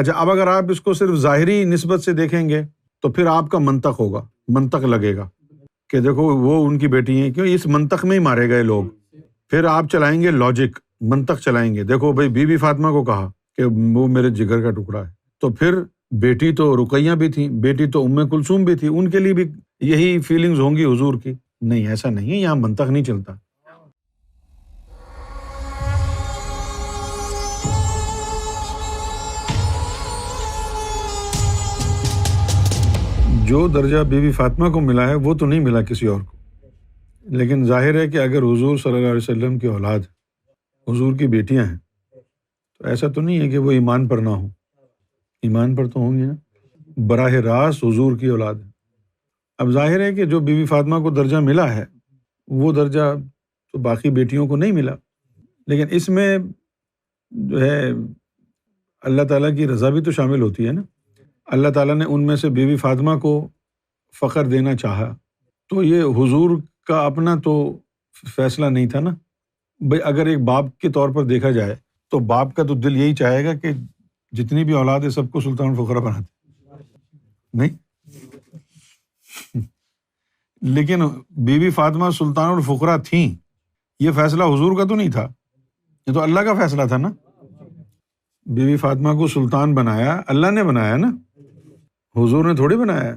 اچھا، اب اگر آپ اس کو صرف ظاہری نسبت سے دیکھیں گے تو پھر آپ کا منطق ہوگا، منطق لگے گا کہ دیکھو وہ ان کی بیٹی ہیں، کیوں اس منطق میں ہی مارے گئے لوگ۔ پھر آپ چلائیں گے لاجک، منطق چلائیں گے، دیکھو بھائی بی بی فاطمہ کو کہا کہ وہ میرے جگر کا ٹکڑا ہے، تو پھر بیٹی تو رقیہ بھی تھی، بیٹی تو ام کلثوم بھی تھی، ان کے لیے بھی یہی فیلنگز ہوں گی حضور کی۔ نہیں، ایسا نہیں ہے، یہاں منطق نہیں چلتا۔ جو درجہ بی بی فاطمہ کو ملا ہے وہ تو نہیں ملا کسی اور کو، لیکن ظاہر ہے کہ اگر حضور صلی اللہ علیہ وسلم کی اولاد حضور کی بیٹیاں ہیں تو ایسا تو نہیں ہے کہ وہ ایمان پر نہ ہوں، ایمان پر تو ہوں گی نا، براہ راست حضور کی اولاد ہے۔ اب ظاہر ہے کہ جو بی بی فاطمہ کو درجہ ملا ہے وہ درجہ تو باقی بیٹیوں کو نہیں ملا، لیکن اس میں جو ہے اللہ تعالیٰ کی رضا بھی تو شامل ہوتی ہے نا۔ اللہ تعالیٰ نے ان میں سے بی بی فاطمہ کو فخر دینا چاہا تو یہ حضور کا اپنا تو فیصلہ نہیں تھا نا۔ بھئی اگر ایک باپ کے طور پر دیکھا جائے تو باپ کا تو دل یہی چاہے گا کہ جتنی بھی اولاد ہے سب کو سلطان الفقراء بنا دے، نہیں؟ لیکن بی بی فاطمہ سلطان الفقراء تھیں، یہ فیصلہ حضور کا تو نہیں تھا، یہ تو اللہ کا فیصلہ تھا نا۔ بی بی فاطمہ کو سلطان بنایا اللہ نے بنایا نا، حضور نے تھوڑی بنایا۔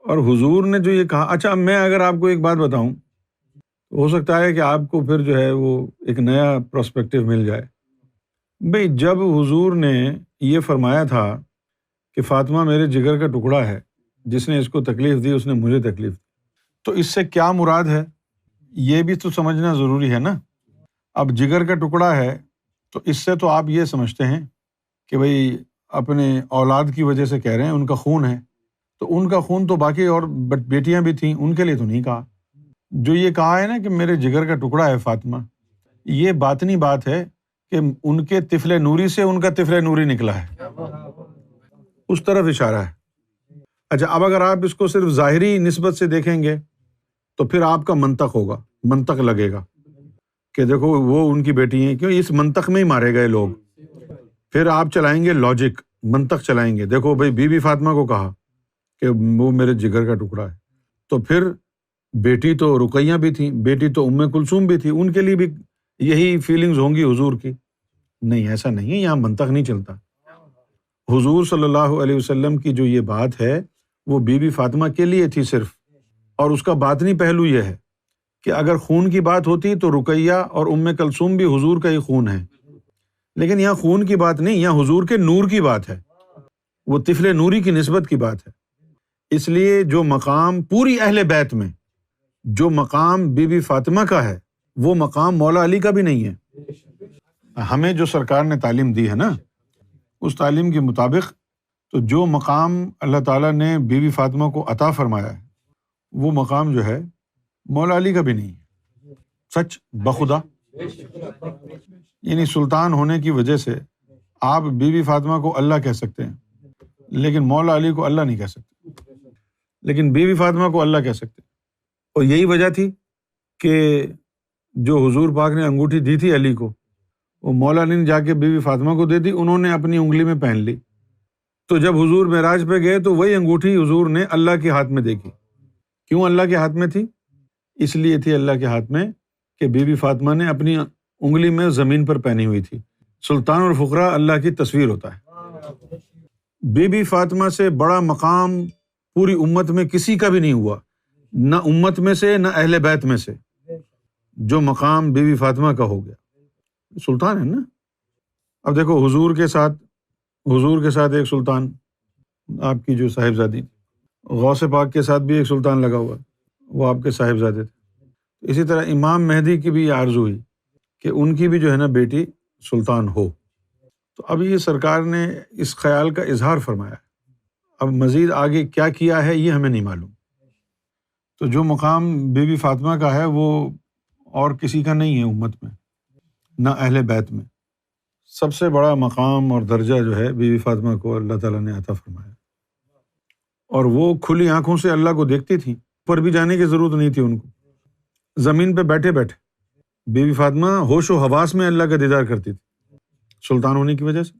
اور حضور نے جو یہ کہا، اچھا میں اگر آپ کو ایک بات بتاؤں تو ہو سکتا ہے کہ آپ کو پھر جو ہے وہ ایک نیا پرسپیکٹیو مل جائے۔ بھئی جب حضور نے یہ فرمایا تھا کہ فاطمہ میرے جگر کا ٹکڑا ہے، جس نے اس کو تکلیف دی اس نے مجھے تکلیف دی، تو اس سے کیا مراد ہے یہ بھی تو سمجھنا ضروری ہے نا۔ اب جگر کا ٹکڑا ہے تو اس سے تو آپ یہ سمجھتے ہیں کہ بھئی اپنے اولاد کی وجہ سے کہہ رہے ہیں، ان کا خون ہے، تو ان کا خون تو باقی اور بیٹیاں بھی تھیں، ان کے لیے تو نہیں کہا۔ جو یہ کہا ہے نا کہ میرے جگر کا ٹکڑا ہے فاطمہ، یہ باطنی بات ہے کہ ان کے طفل نوری سے ان کا طفل نوری نکلا ہے، اس طرف اشارہ ہے۔ اچھا، اب اگر آپ اس کو صرف ظاہری نسبت سے دیکھیں گے تو پھر آپ کا منطق ہوگا، منطق لگے گا کہ دیکھو وہ ان کی بیٹی ہیں، کیوں اس منطق میں ہی مارے گئے لوگ۔ پھر آپ چلائیں گے لاجک، منطق چلائیں گے، دیکھو بھائی بی بی فاطمہ کو کہا کہ وہ میرے جگر کا ٹکڑا ہے، تو پھر بیٹی تو رقیہ بھی تھی، بیٹی تو ام کلثوم بھی تھی، ان کے لیے بھی یہی فیلنگز ہوں گی حضور کی۔ نہیں، ایسا نہیں ہے، یہاں منطق نہیں چلتا۔ حضور صلی اللہ علیہ وسلم کی جو یہ بات ہے وہ بی بی فاطمہ کے لیے تھی صرف، اور اس کا باطنی پہلو یہ ہے کہ اگر خون کی بات ہوتی تو رقیہ اور ام کلثوم بھی حضور کا ہی خون ہے، لیکن یہاں خون کی بات نہیں، یہاں حضور کے نور کی بات ہے، وہ طفل نوری کی نسبت کی بات ہے۔ اس لیے جو مقام پوری اہل بیت میں جو مقام بی بی فاطمہ کا ہے وہ مقام مولا علی کا بھی نہیں ہے۔ ہمیں جو سرکار نے تعلیم دی ہے نا، اس تعلیم کے مطابق تو جو مقام اللہ تعالیٰ نے بی بی فاطمہ کو عطا فرمایا ہے وہ مقام جو ہے مولا علی کا بھی نہیں ہے۔ سچ بخدا، یعنی سلطان ہونے کی وجہ سے آپ بی بی فاطمہ کو اللہ کہہ سکتے ہیں لیکن مولا علی کو اللہ نہیں کہہ سکتے، لیکن بی بی فاطمہ کو اللہ کہہ سکتے ہیں۔ اور یہی وجہ تھی کہ جو حضور پاک نے انگوٹھی دی تھی علی کو، وہ مولا علی نے جا کے بی بی فاطمہ کو دے دی، انہوں نے اپنی انگلی میں پہن لی۔ تو جب حضور معراج پہ گئے تو وہی انگوٹھی حضور نے اللہ کے ہاتھ میں دیکھی۔ کیوں اللہ کے ہاتھ میں تھی؟ اس لیے تھی اللہ کے ہاتھ میں کہ بی بی فاطمہ نے اپنی انگلی میں زمین پر پہنی ہوئی تھی۔ سلطان الفقراء اللہ کی تصویر ہوتا ہے۔ بی بی فاطمہ سے بڑا مقام پوری امت میں کسی کا بھی نہیں ہوا، نہ امت میں سے نہ اہل بیت میں سے، جو مقام بی بی فاطمہ کا ہو گیا۔ سلطان ہے نا۔ اب دیکھو حضور کے ساتھ ایک سلطان، آپ کی جو صاحبزادی، غوث پاک کے ساتھ بھی ایک سلطان لگا ہوا، وہ آپ کے صاحبزادے تھے۔ اسی طرح امام مہدی کی بھی یہ آرزو ہوئی کہ ان کی بھی جو ہے نا بیٹی سلطان ہو۔ تو اب یہ سرکار نے اس خیال کا اظہار فرمایا ہے، اب مزید آگے کیا کیا ہے یہ ہمیں نہیں معلوم۔ تو جو مقام بی بی فاطمہ کا ہے وہ اور کسی کا نہیں ہے امت میں، نہ اہل بیت میں۔ سب سے بڑا مقام اور درجہ جو ہے بی بی فاطمہ کو اللہ تعالیٰ نے عطا فرمایا، اور وہ کھلی آنکھوں سے اللہ کو دیکھتی تھیں، اوپر بھی جانے کی ضرورت نہیں تھی ان کو، زمین پہ بیٹھے بیٹھے بی بی فاطمہ ہوش و حواس میں اللہ کا دیدار کرتی تھی، سلطان ہونے کی وجہ سے۔